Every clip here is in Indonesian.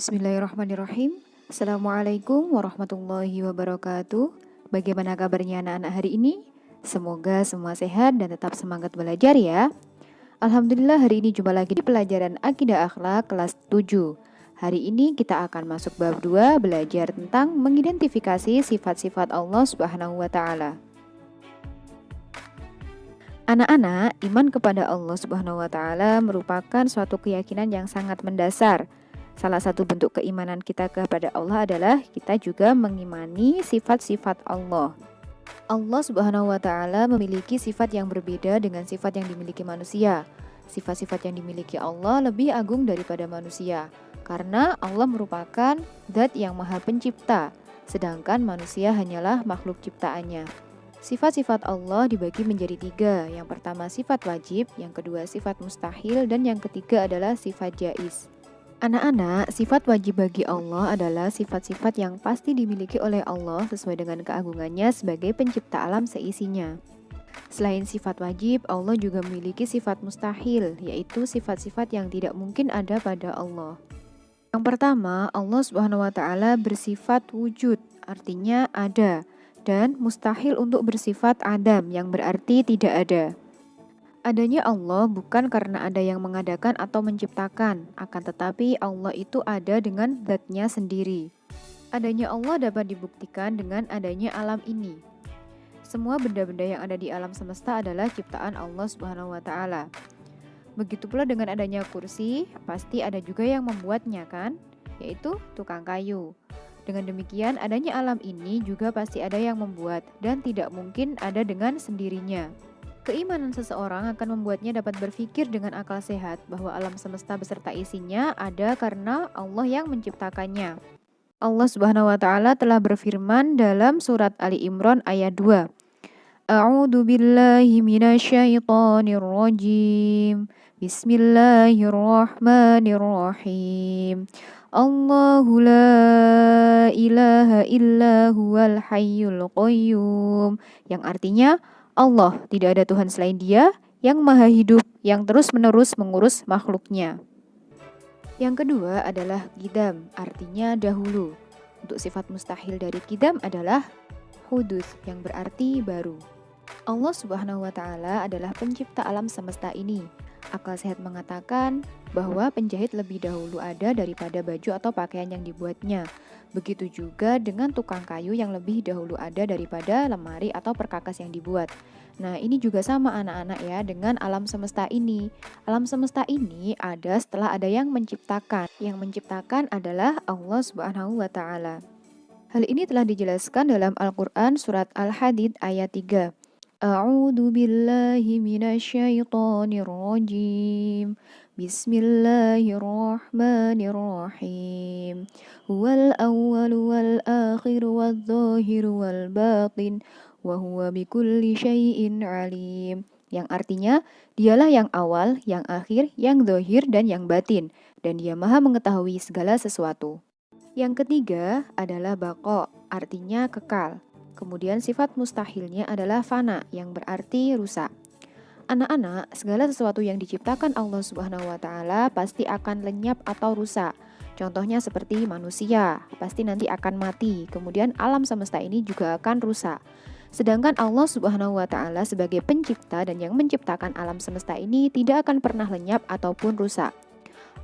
Bismillahirrahmanirrahim. Assalamualaikum warahmatullahi wabarakatuh. Bagaimana kabarnya anak-anak hari ini? Semoga semua sehat dan tetap semangat belajar ya. Alhamdulillah hari ini jumpa lagi di pelajaran Akidah Akhlak kelas 7. Hari ini kita akan masuk bab 2 belajar tentang mengidentifikasi sifat-sifat Allah Subhanahu wa taala. Anak-anak, iman kepada Allah Subhanahu wa taala merupakan suatu keyakinan yang sangat mendasar. Salah satu bentuk keimanan kita kepada Allah adalah kita juga mengimani sifat-sifat Allah. Allah Subhanahu wa taala memiliki sifat yang berbeda dengan sifat yang dimiliki manusia. Sifat-sifat yang dimiliki Allah lebih agung daripada manusia karena Allah merupakan zat yang maha pencipta, sedangkan manusia hanyalah makhluk ciptaannya. Sifat-sifat Allah dibagi menjadi 3. Yang pertama sifat wajib, yang kedua sifat mustahil, dan yang ketiga adalah sifat jaiz. Anak-anak, sifat wajib bagi Allah adalah sifat-sifat yang pasti dimiliki oleh Allah sesuai dengan keagungannya sebagai pencipta alam seisinya. Selain sifat wajib, Allah juga memiliki sifat mustahil, yaitu sifat-sifat yang tidak mungkin ada pada Allah. Yang pertama, Allah Subhanahu wa taala bersifat wujud, artinya ada, dan mustahil untuk bersifat adam, yang berarti tidak ada. Adanya Allah bukan karena ada yang mengadakan atau menciptakan, akan tetapi Allah itu ada dengan zat-Nya sendiri. Adanya Allah dapat dibuktikan dengan adanya alam ini. Semua benda-benda yang ada di alam semesta adalah ciptaan Allah Subhanahu wa taala. Begitu pula dengan adanya kursi, pasti ada juga yang membuatnya kan, yaitu tukang kayu. Dengan demikian, adanya alam ini juga pasti ada yang membuat dan tidak mungkin ada dengan sendirinya. Keimanan seseorang akan membuatnya dapat berpikir dengan akal sehat bahwa alam semesta beserta isinya ada karena Allah yang menciptakannya. Allah Subhanahu wa taala telah berfirman dalam surat Ali Imran ayat 2. A'udzu billahi minasyaitonir rajim. Bismillahirrahmanirrahim. Allahu la ilaha illa huwal hayyul qayyum, yang artinya Allah, tidak ada Tuhan selain Dia yang maha hidup, yang terus-menerus mengurus makhluknya. Yang kedua adalah qidam, artinya dahulu. Untuk sifat mustahil dari qidam adalah hudus, yang berarti baru. Allah Subhanahu wa taala adalah pencipta alam semesta ini. Akal sehat mengatakan bahwa penjahit lebih dahulu ada daripada baju atau pakaian yang dibuatnya. Begitu juga dengan tukang kayu yang lebih dahulu ada daripada lemari atau perkakas yang dibuat. Nah, ini juga sama anak-anak ya dengan alam semesta ini. Alam semesta ini ada setelah ada yang menciptakan. Yang menciptakan adalah Allah Subhanahu wa taala. Hal ini telah dijelaskan dalam Al-Qur'an surat Al-Hadid ayat 3. A'udzu billahi minasyaitonir rajim. Bismillahirrahmanirrahim. Huwal awwalu wal akhiru wal zahiru wal batin wa huwa bikulli syai'in alim. Yang artinya, dialah yang awal, yang akhir, yang zahir dan yang batin, dan Dia Maha mengetahui segala sesuatu. Yang ketiga adalah baqa, artinya kekal. Kemudian sifat mustahilnya adalah fana, yang berarti rusak. Anak-anak, segala sesuatu yang diciptakan Allah Subhanahu wa taala pasti akan lenyap atau rusak. Contohnya seperti manusia, pasti nanti akan mati. Kemudian alam semesta ini juga akan rusak. Sedangkan Allah Subhanahu wa taala sebagai pencipta dan yang menciptakan alam semesta ini tidak akan pernah lenyap ataupun rusak.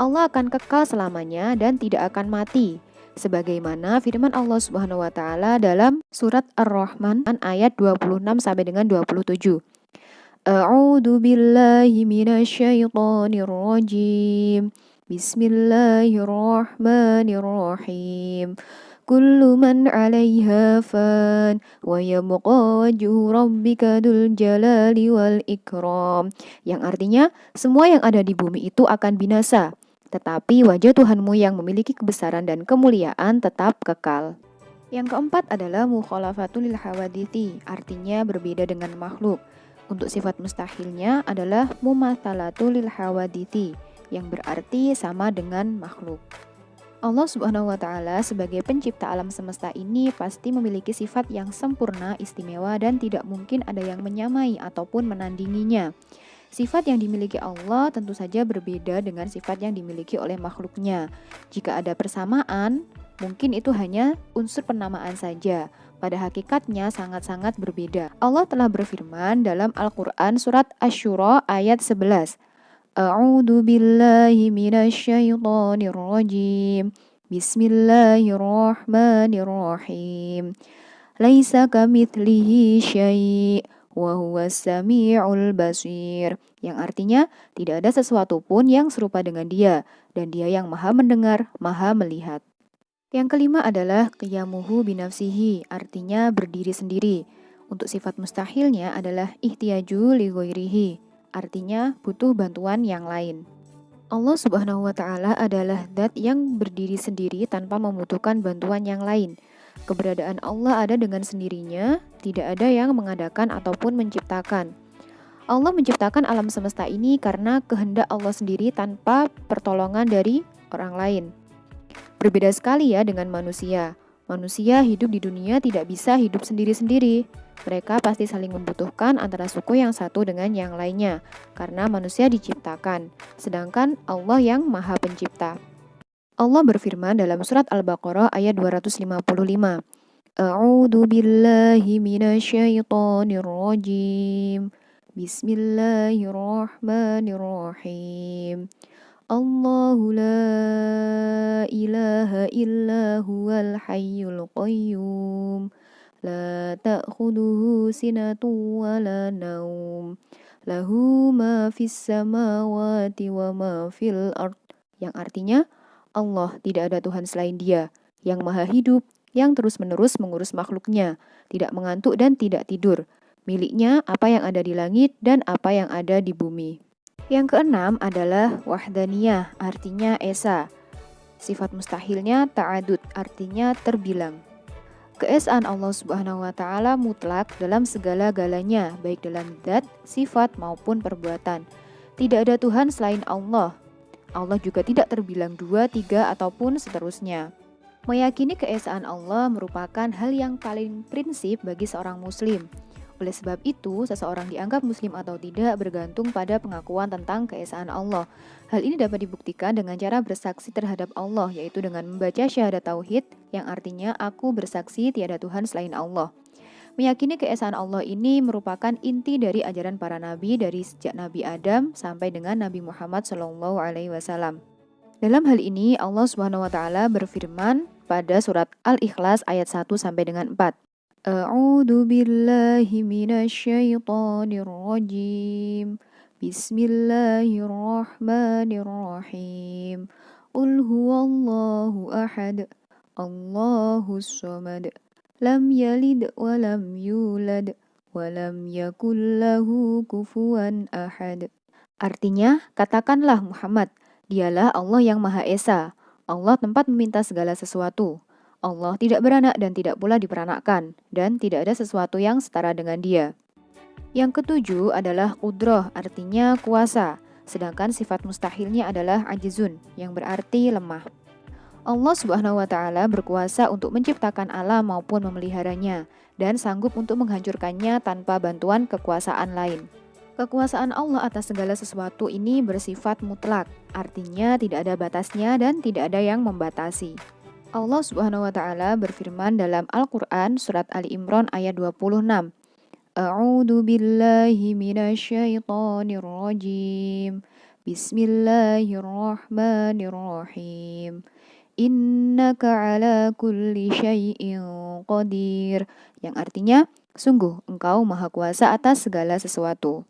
Allah akan kekal selamanya dan tidak akan mati. Sebagaimana firman Allah Subhanahu wa taala dalam surat Ar-Rahman ayat 26 sampai dengan 27. A'udzu billahi minasyaitonir rajim. Bismillahirrahmanirrahim. Kullu man 'alaiha fan wa yabqa wajhu rabbika dzul jalali wal ikram. Yang artinya, semua yang ada di bumi itu akan binasa, tetapi wajah Tuhanmu yang memiliki kebesaran dan kemuliaan tetap kekal. Yang keempat adalah mukhalafatul lil hawadithi, artinya berbeda dengan makhluk. Untuk sifat mustahilnya adalah mumatsalatul lil hawadithi, yang berarti sama dengan makhluk. Allah Subhanahu wa taala sebagai pencipta alam semesta ini pasti memiliki sifat yang sempurna, istimewa, dan tidak mungkin ada yang menyamai ataupun menandinginya. Sifat yang dimiliki Allah tentu saja berbeda dengan sifat yang dimiliki oleh makhluknya. Jika ada persamaan, mungkin itu hanya unsur penamaan saja. Pada hakikatnya sangat-sangat berbeda. Allah telah berfirman dalam Al-Quran surat Asy-Syura ayat 11. A'udzu billahi minasyaitonir rajim. Bismillahirrahmanirrahim. Laisa kamitslihi syai' wa huwas samiul basir. Yang artinya tidak ada sesuatu pun yang serupa dengan Dia dan Dia yang Maha mendengar, Maha melihat. Yang kelima adalah qiyamuhu binafsihi, artinya berdiri sendiri. Untuk sifat mustahilnya adalah ihtiyaju li ghairihi, artinya butuh bantuan yang lain. Allah Subhanahu wa Ta'ala adalah zat yang berdiri sendiri tanpa membutuhkan bantuan yang lain. Keberadaan Allah ada dengan sendirinya, tidak ada yang mengadakan ataupun menciptakan. Allah menciptakan alam semesta ini karena kehendak Allah sendiri tanpa pertolongan dari orang lain. Berbeda sekali ya dengan manusia. Manusia hidup di dunia tidak bisa hidup sendiri-sendiri. Mereka pasti saling membutuhkan antara suku yang satu dengan yang lainnya, karena manusia diciptakan, sedangkan Allah yang Maha Pencipta. Allah berfirman dalam surat Al-Baqarah ayat 255. A'udzu billahi minasyaitonir rajim. Bismillahirrahmanirrahim. Allahu la ilaha illa huwal hayyul qayyum. La ta'khuduhu sinatun wa la naum. Lahu ma fis samawati wa ma fil ard. Yang artinya, Allah tidak ada Tuhan selain Dia, yang maha hidup, yang terus-menerus mengurus makhluknya, tidak mengantuk dan tidak tidur. Miliknya apa yang ada di langit dan apa yang ada di bumi. Yang keenam adalah wahdaniyah, artinya esa. Sifat mustahilnya ta'adud, artinya terbilang. Keesaan Allah Subhanahu wa Ta'ala mutlak dalam segala-galanya, baik dalam zat, sifat maupun perbuatan. Tidak ada Tuhan selain Allah. Allah juga tidak terbilang 2, 3, ataupun seterusnya. Meyakini keesaan Allah merupakan hal yang paling prinsip bagi seorang muslim. Oleh sebab itu, seseorang dianggap muslim atau tidak bergantung pada pengakuan tentang keesaan Allah. Hal ini dapat dibuktikan dengan cara bersaksi terhadap Allah, yaitu dengan membaca syahadat tauhid, yang artinya aku bersaksi tiada Tuhan selain Allah. Meyakini keesaan Allah ini merupakan inti dari ajaran para nabi dari sejak Nabi Adam sampai dengan Nabi Muhammad SAW. Dalam hal ini, Allah Subhanahu wa Ta'ala berfirman pada surat Al-Ikhlas ayat 1 sampai dengan 4. A'udzu billahi minasyaitonir rajim. Bismillahirrahmanirrahim. Qul huwallahu ahad. Allahus samad. Lam yalid wa lam yulad wa lam yakul lahu kufuwan ahad. Artinya, katakanlah Muhammad, Dialah Allah yang Maha Esa. Allah tempat meminta segala sesuatu. Allah tidak beranak dan tidak pula diperanakkan, dan tidak ada sesuatu yang setara dengan Dia. Yang ketujuh adalah qudrah, artinya kuasa, sedangkan sifat mustahilnya adalah ajizun, yang berarti lemah. Allah Subhanahu wa Ta'ala berkuasa untuk menciptakan alam maupun memeliharanya, dan sanggup untuk menghancurkannya tanpa bantuan kekuasaan lain. Kekuasaan Allah atas segala sesuatu ini bersifat mutlak, artinya tidak ada batasnya dan tidak ada yang membatasi. Allah Subhanahu wa Ta'ala berfirman dalam Al-Quran surat Ali Imran ayat 26. A'udzu billahi minasyaitonir rajim. Bismillahirrahmanirrahim. Innaka ala kulli syai'in qadir. Yang artinya, sungguh engkau maha kuasa atas segala sesuatu.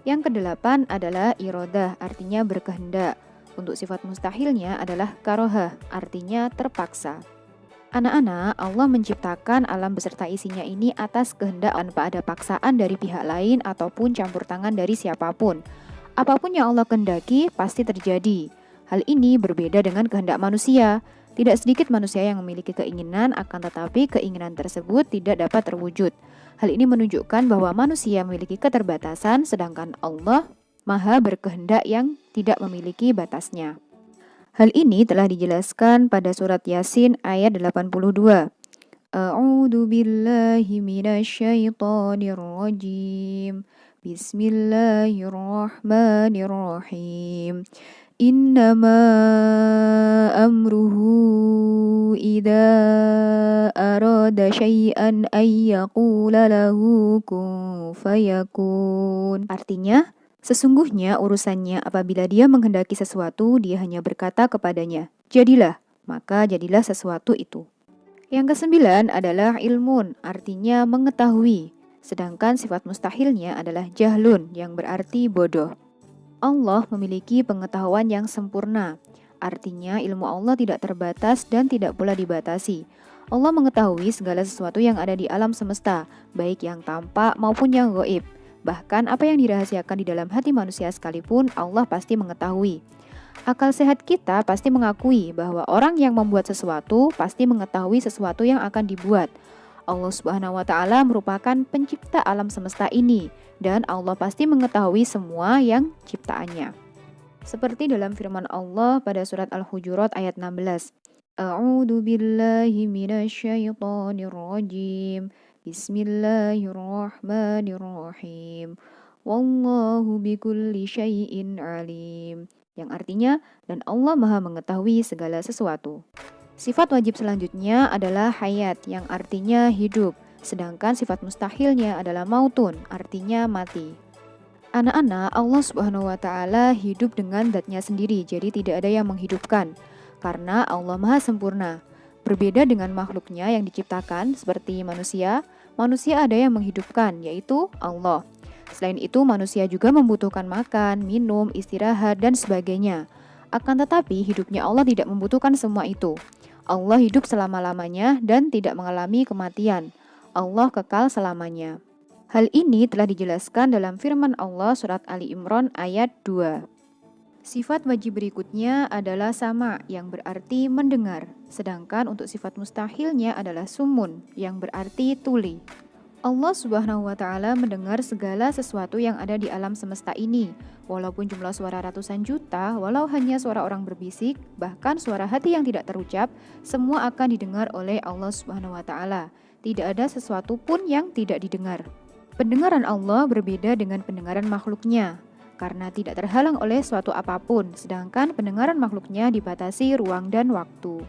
Yang kedelapan adalah iradah, artinya berkehendak. Untuk sifat mustahilnya adalah karohah, artinya terpaksa. Anak-anak, Allah menciptakan alam beserta isinya ini atas kehendak tanpa ada paksaan dari pihak lain ataupun campur tangan dari siapapun. Apapun yang Allah kehendaki pasti terjadi. Hal ini berbeda dengan kehendak manusia. Tidak sedikit manusia yang memiliki keinginan, akan tetapi keinginan tersebut tidak dapat terwujud. Hal ini menunjukkan bahwa manusia memiliki keterbatasan, sedangkan Allah Maha berkehendak yang tidak memiliki batasnya. Hal ini telah dijelaskan pada surat Yasin ayat 82. A'udzu billahi minasyaitonir rajim. Bismillahirrahmanirrahim. Innama amruhu idza arada syai'an ay yaqula lahu kun fayakun. Artinya, sesungguhnya urusannya apabila dia menghendaki sesuatu, dia hanya berkata kepadanya, jadilah, maka jadilah sesuatu itu. Yang kesembilan adalah ilmun, artinya mengetahui. Sedangkan sifat mustahilnya adalah jahlun, yang berarti bodoh. Allah memiliki pengetahuan yang sempurna. Artinya ilmu Allah tidak terbatas dan tidak pula dibatasi. Allah mengetahui segala sesuatu yang ada di alam semesta, baik yang tampak maupun yang gaib. Bahkan apa yang dirahasiakan di dalam hati manusia sekalipun, Allah pasti mengetahui. Akal sehat kita pasti mengakui bahwa orang yang membuat sesuatu pasti mengetahui sesuatu yang akan dibuat. Allah Subhanahu wa Ta'ala merupakan pencipta alam semesta ini, dan Allah pasti mengetahui semua yang ciptaannya. Seperti dalam firman Allah pada surat Al-Hujurat ayat 16. A'udzu billahi minasyaitonir rajim. Bismillahirrahmanirrahim. Wallahu bikulli syai'in alim. Yang artinya, dan Allah Maha mengetahui segala sesuatu. Sifat wajib selanjutnya adalah hayat, yang artinya hidup. Sedangkan sifat mustahilnya adalah mautun, artinya mati. Anak-anak, Allah Subhanahu wa Ta'ala hidup dengan zatnya sendiri, jadi tidak ada yang menghidupkan. Karena Allah Maha sempurna. Berbeda dengan makhluknya yang diciptakan, seperti manusia ada yang menghidupkan, yaitu Allah. Selain itu, manusia juga membutuhkan makan, minum, istirahat, dan sebagainya. Akan tetapi, hidupnya Allah tidak membutuhkan semua itu. Allah hidup selama-lamanya dan tidak mengalami kematian. Allah kekal selamanya. Hal ini telah dijelaskan dalam firman Allah surat Ali Imran ayat 2. Sifat wajib berikutnya adalah sama, yang berarti mendengar. Sedangkan untuk sifat mustahilnya adalah sumun, yang berarti tuli. Allah Subhanahu wa Ta'ala mendengar segala sesuatu yang ada di alam semesta ini. Walaupun jumlah suara ratusan juta, walau hanya suara orang berbisik, bahkan suara hati yang tidak terucap, semua akan didengar oleh Allah Subhanahu wa Ta'ala. Tidak ada sesuatu pun yang tidak didengar. Pendengaran Allah berbeda dengan pendengaran makhluknya, karena tidak terhalang oleh suatu apapun, sedangkan pendengaran makhluknya dibatasi ruang dan waktu.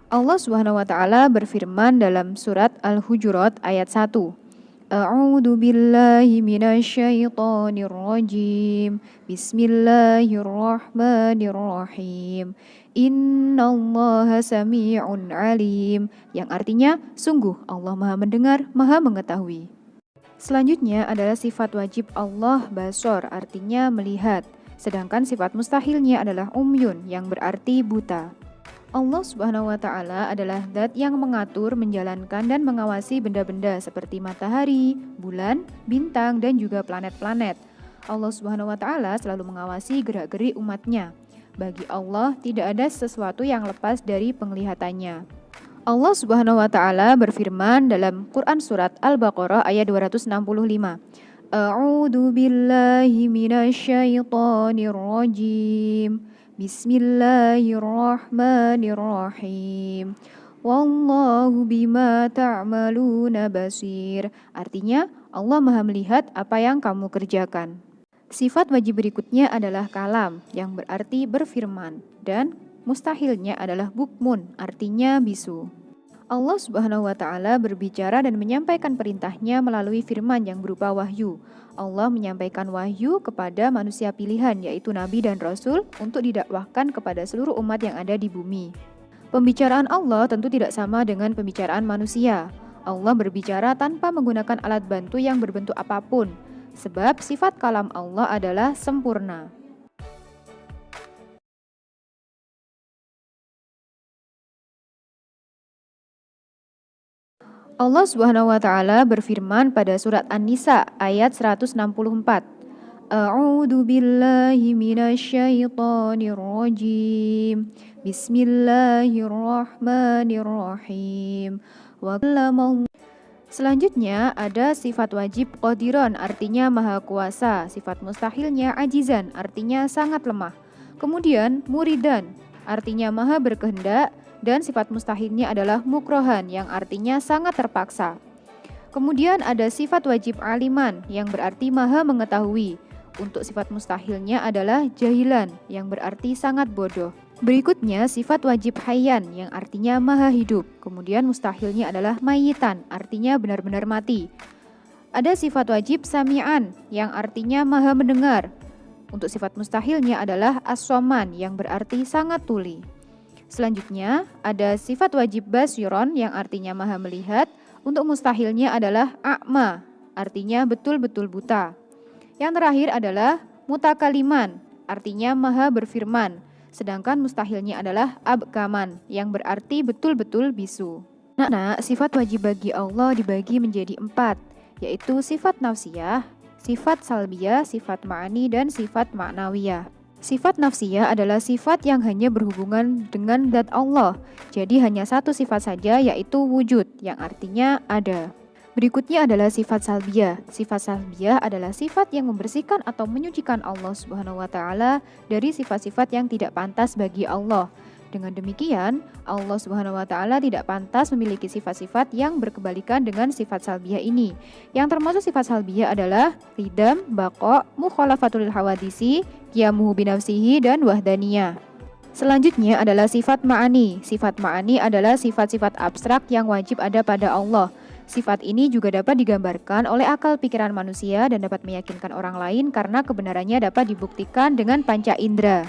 Allah Subhanahu wa Ta'ala berfirman dalam surat Al-Hujurat ayat 1. A'udzu billahi minasyaitonir rajim. Bismillahirrahmanirrahim. Innallaha samii'un 'alim. Yang artinya, sungguh Allah Maha mendengar, Maha mengetahui. Selanjutnya adalah sifat wajib Allah basor, artinya melihat. Sedangkan sifat mustahilnya adalah umyun, yang berarti buta. Allah Subhanahu wa Ta'ala adalah zat yang mengatur, menjalankan, dan mengawasi benda-benda seperti matahari, bulan, bintang, dan juga planet-planet. Allah Subhanahu wa Ta'ala selalu mengawasi gerak-gerik umatnya. Bagi Allah tidak ada sesuatu yang lepas dari penglihatannya. Allah Subhanahu wa Ta'ala berfirman dalam Quran surat Al-Baqarah ayat 265. A'udzu billahi minasyaitonir rajim. Bismillahirrahmanirrahim. Wallahu bima ta'maluna basir. Artinya, Allah Maha melihat apa yang kamu kerjakan. Sifat wajib berikutnya adalah kalam, yang berarti berfirman, dan mustahilnya adalah bukmun, artinya bisu. Allah Subhanahu wa Ta'ala berbicara dan menyampaikan perintahnya melalui firman yang berupa wahyu. Allah menyampaikan wahyu kepada manusia pilihan, yaitu Nabi dan Rasul, untuk didakwahkan kepada seluruh umat yang ada di bumi. Pembicaraan Allah tentu tidak sama dengan pembicaraan manusia. Allah berbicara tanpa menggunakan alat bantu yang berbentuk apapun, sebab sifat kalam Allah adalah sempurna. Allah Subhanahu wa Ta'ala berfirman pada surat An-Nisa ayat 164. A'udzu billahi minasyaitonir rajim. Bismillahirrahmanirrahim. Selanjutnya ada sifat wajib qadiran, artinya maha kuasa. Sifat mustahilnya ajizan, artinya sangat lemah. Kemudian muridan, artinya maha berkehendak. Dan sifat mustahilnya adalah mukrohan, yang artinya sangat terpaksa. Kemudian ada sifat wajib aliman yang berarti maha mengetahui. Untuk sifat mustahilnya adalah jahilan yang berarti sangat bodoh. Berikutnya sifat wajib hayyan yang artinya maha hidup. Kemudian mustahilnya adalah mayitan, artinya benar-benar mati. Ada sifat wajib sami'an yang artinya maha mendengar. Untuk sifat mustahilnya adalah as-soman yang berarti sangat tuli. Selanjutnya ada sifat wajib basiron yang artinya maha melihat. Untuk mustahilnya adalah a'ma, artinya betul-betul buta. Yang terakhir adalah mutakaliman, artinya maha berfirman. Sedangkan mustahilnya adalah abkaman, yang berarti betul-betul bisu. Nah, sifat wajib bagi Allah dibagi menjadi 4, yaitu sifat nafsiyah, sifat salbiyah, sifat ma'ani, dan sifat ma'nawiyah. Sifat nafsiyah adalah sifat yang hanya berhubungan dengan zat Allah. Jadi hanya satu sifat saja, yaitu wujud, yang artinya ada. Berikutnya adalah sifat salbiyah. Sifat salbiyah adalah sifat yang membersihkan atau menyucikan Allah Subhanahu wa taala dari sifat-sifat yang tidak pantas bagi Allah. Dengan demikian, Allah Subhanahu wa taala tidak pantas memiliki sifat-sifat yang berkebalikan dengan sifat salbiyah ini. Yang termasuk sifat salbiyah adalah ridam, baqa, mukhalafatul hawadisi, qiyamuhu binafsihi, dan wahdaniyah. Selanjutnya adalah sifat ma'ani. Sifat ma'ani adalah sifat-sifat abstrak yang wajib ada pada Allah. Sifat ini juga dapat digambarkan oleh akal pikiran manusia dan dapat meyakinkan orang lain karena kebenarannya dapat dibuktikan dengan panca indera.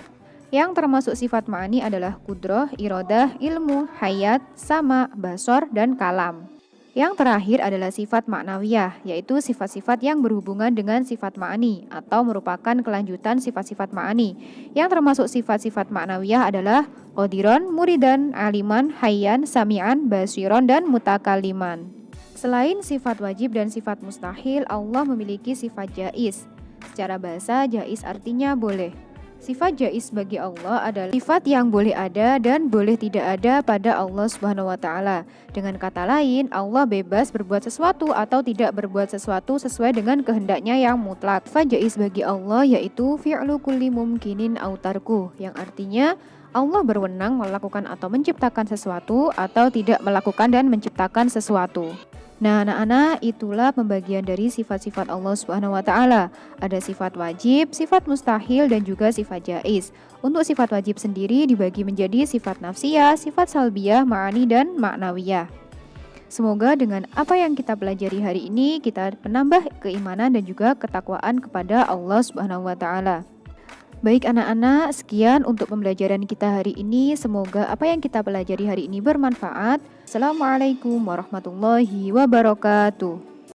Yang termasuk sifat ma'ani adalah kudroh, irodah, ilmu, hayat, sama, basor, dan kalam. Yang terakhir adalah sifat ma'nawiyah, yaitu sifat-sifat yang berhubungan dengan sifat ma'ani atau merupakan kelanjutan sifat-sifat ma'ani. Yang termasuk sifat-sifat ma'nawiyah adalah qadiron, muridan, aliman, hayyan, sami'an, basiron, dan mutakaliman. Selain sifat wajib dan sifat mustahil, Allah memiliki sifat jaiz. Secara bahasa, jaiz artinya boleh. Sifat jaiz bagi Allah adalah sifat yang boleh ada dan boleh tidak ada pada Allah Subhanahu wa taala. Dengan kata lain, Allah bebas berbuat sesuatu atau tidak berbuat sesuatu sesuai dengan kehendaknya yang mutlak. Sifat jaiz bagi Allah yaitu fi'lu kulli mumkinin aw tarku, yang artinya Allah berwenang melakukan atau menciptakan sesuatu atau tidak melakukan dan menciptakan sesuatu. Nah, anak-anak, itulah pembagian dari sifat-sifat Allah Subhanahu wa taala. Ada sifat wajib, sifat mustahil, dan juga sifat jaiz. Untuk sifat wajib sendiri dibagi menjadi sifat nafsiyah, sifat salbiyah, ma'ani, dan ma'nawiyah. Semoga dengan apa yang kita pelajari hari ini kita menambah keimanan dan juga ketakwaan kepada Allah Subhanahu wa taala. Baik anak-anak, sekian untuk pembelajaran kita hari ini. Semoga apa yang kita pelajari hari ini bermanfaat. Assalamualaikum warahmatullahi wabarakatuh.